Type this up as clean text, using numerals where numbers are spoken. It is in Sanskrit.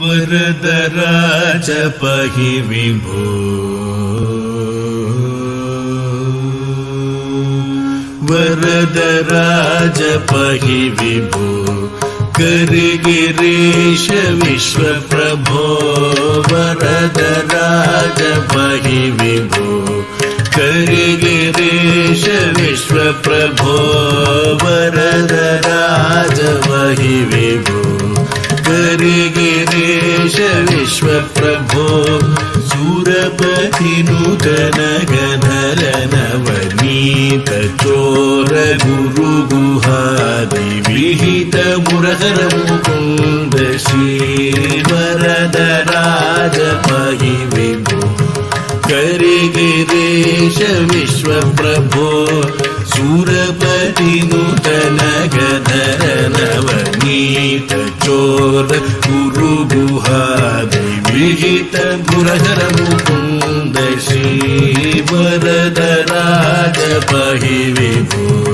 वरदराज पहि विभो वरदराज पहि विभो करिगिरीश विश्वप्रभो वरदराज पहि विभो करिगिरीश विश्वप्रभो वरदराज पहि विभो करिगिरीश विश्वप्रभो सूरपति नूतन गधर नवनीत चोर गुरु गुहादि विहित मुरहर मुकुंद श्री वरदराज पहि विभो करिगिरीश विश्वप्रभो सूरपति नूतन गधर नवनीत चोर गुरु गुहादि विहित मुरहर मुकुंद श्री वरदराज पहि विभो।